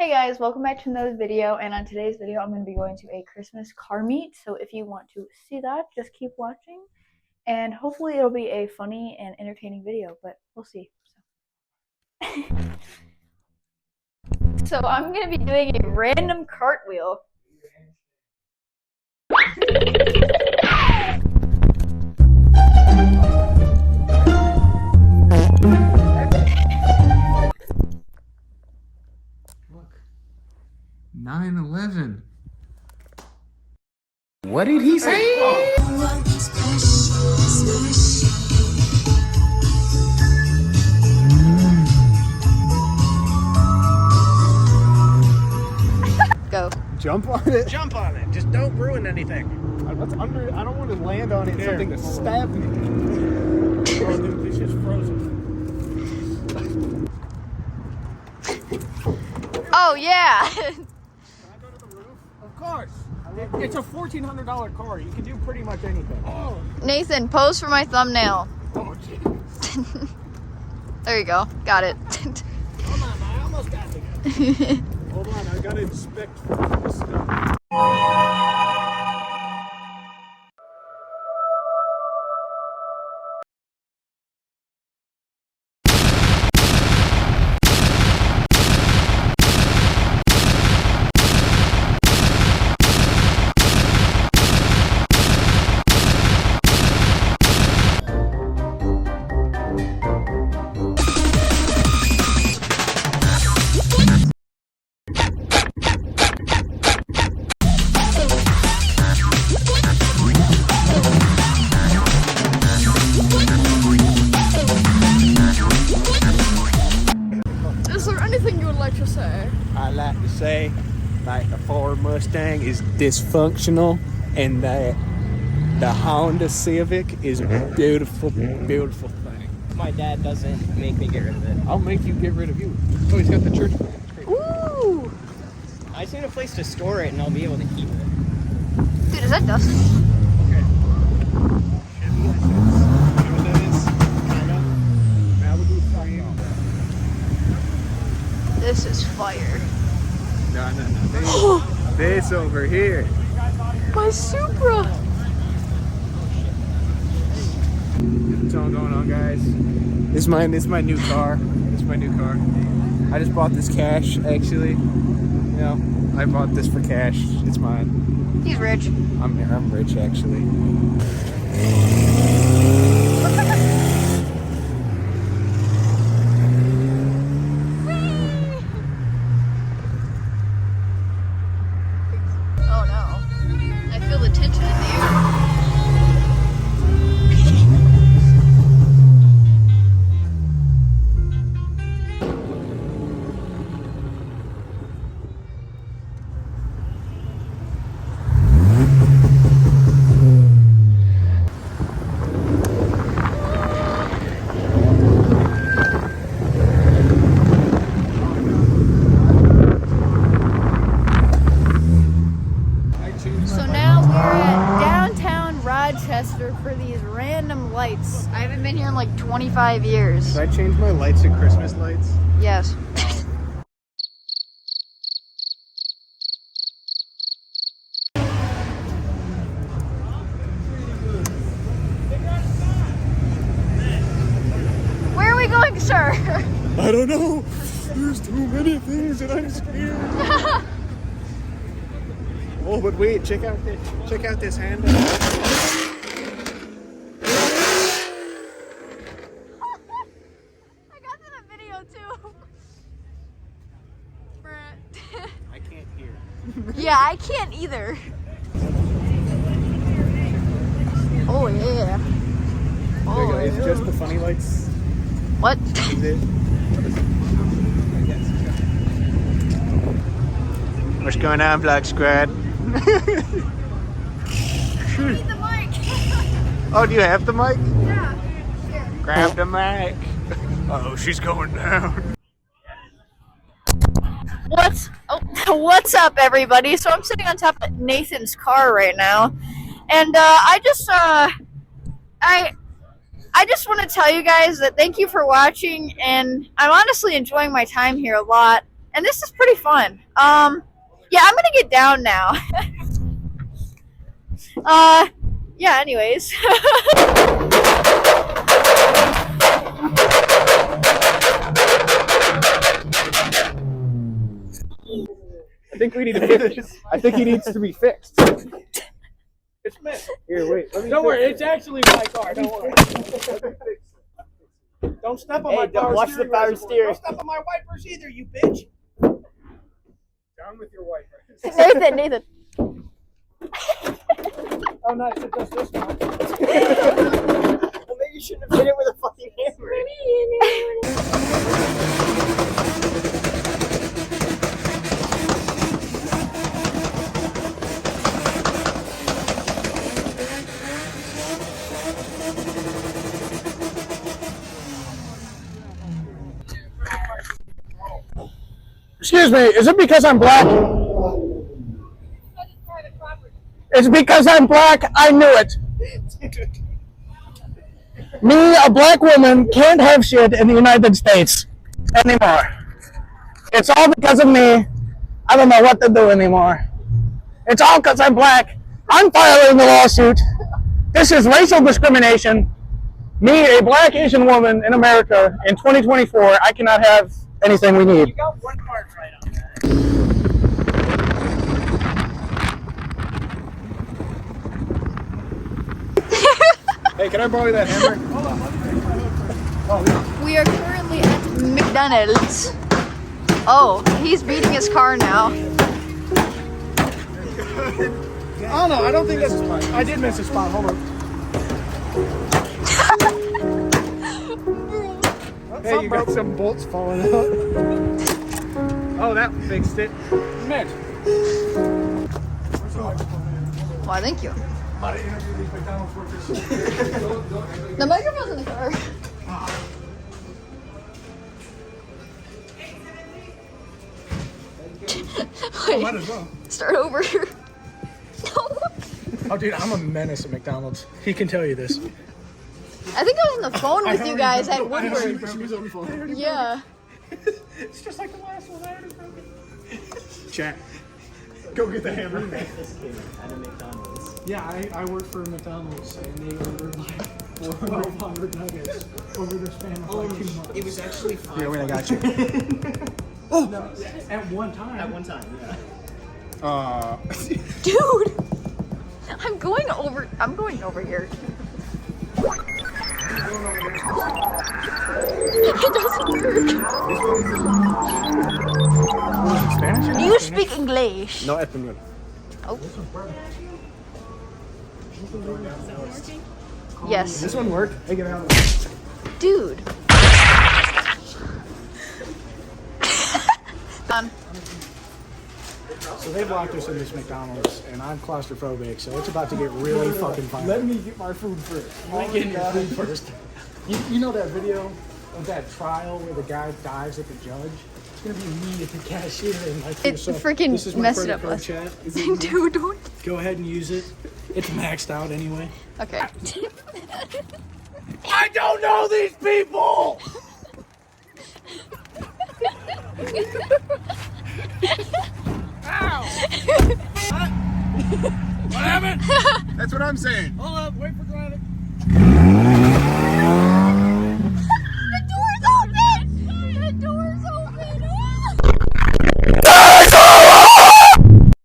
Hey guys, welcome back to another video, and on today's video I'm going to be going to a Christmas car meet, so if you want to see that, just keep watching, and hopefully it'll be a funny and entertaining video, but we'll see. So I'm going to be doing a random cartwheel. Look, 9/11. What did he say? Go. Jump on it. Jump on it. Just don't ruin anything. What's under? I don't want to land on it. There. Something to stab me. Oh, dude, this is frozen. Oh yeah! Can I go to the roof? Of course. It's a $1,400 car. You can do pretty much anything. Oh, Nathan, pose for my thumbnail. oh, jeez. There you go, got it. Hold on, I almost got it. Hold on, I gotta inspect this stuff. Is there anything you would like to say? I like to say, like, the Ford Mustang is dysfunctional, and that the Honda Civic is a beautiful, beautiful thing. My dad doesn't make me get rid of it. I'll make you get rid of you. Oh, he's got the church plan. It's great. Ooh! I just need a place to store it and I'll be able to keep it. Dude, is that Dustin? Okay. Chevy SS. You know what that is? Kinda. Malibu 3. This is fire. No. This over here. My Supra! What's all going on, guys? This is my new car. This is my new car. I just bought this cash, actually. You know, I bought this for cash. It's mine. He's rich. I'm rich, actually. Oh no. I feel the tension in the air. So now we're at downtown Rochester for these random lights. I haven't been here in like 25 years. Should I change my lights to Christmas lights? Yes. Where are we going, sir? I don't know. There's too many things and I'm scared. Oh, but wait, check out this handle. I got that video too. I can't hear. Yeah, I can't either. Oh yeah. Oh, It's yeah. just the funny lights. What? Is it? What's going on, Vlog Squad? I need the mic. Oh, do you have the mic? Yeah. Here. Grab the mic. Oh, she's going down. What's up, everybody? So I'm sitting on top of Nathan's car right now, and I just want to tell you guys that thank you for watching, and I'm honestly enjoying my time here a lot. and this is pretty fun. Yeah, I'm gonna get down now. Yeah. Anyways. I think we need to fix this. I think he needs to be fixed. It's meant. Here, wait. Don't worry, it's actually my car. Don't worry. Don't step on my power watch steering the power reservoir. steering. Don't step on my wipers either, you bitch. Down with your wipers. Nathan. Oh, nice. It does this now. Well, maybe you shouldn't have hit it with a fucking hammer. Excuse me, is it because I'm black? It's because I'm black, I knew it. Me, a black woman, can't have shit in the United States anymore. It's all because of me. I don't know what to do anymore. It's all because I'm black. I'm filing the lawsuit. This is racial discrimination. Me, a black Asian woman in America in 2024, I cannot have anything we need. You got one part right on that. Hey, can I borrow that hammer? We are currently at McDonald's. Oh, he's beating his car now. Oh no, I don't think that's mine. I did miss a spot. Hold on. Hey, you got some bolts falling out. Oh, that fixed it. Mitch. Why, thank you. The microphone's in the car. Wait, Might as well. start over. Oh, dude, I'm a menace at McDonald's. He can tell you this. I think I was on the phone with you guys at Woodward. She was on the phone. Yeah. It's just like the last one. I already broke it. Chat. Go get the hammer. At a McDonald's. Yeah, I work for McDonald's, and they ordered like 1,200 nuggets over the span of like 2 months. It was actually fine. Here, wait, I got you. No, at one time. At one time, yeah. Dude! I'm going over here. It doesn't work. Spanish? Do you speak English? No, español. Oh. Yes. This one worked. Hey, get out of Dude. So they've locked us in this McDonald's, and I'm claustrophobic, so it's about to get really fucking violent. Let me get my food first. I'm getting your food first. You know that video of that trial where the guy dives at the judge? It's gonna be me at the cashier and like It freaking this is my messed it credit up. card chat. Dude, don't. Go ahead and use it. It's maxed out anyway. Okay. I don't know these people! Ow! What happened? That's what I'm saying. Hold up, wait for granted.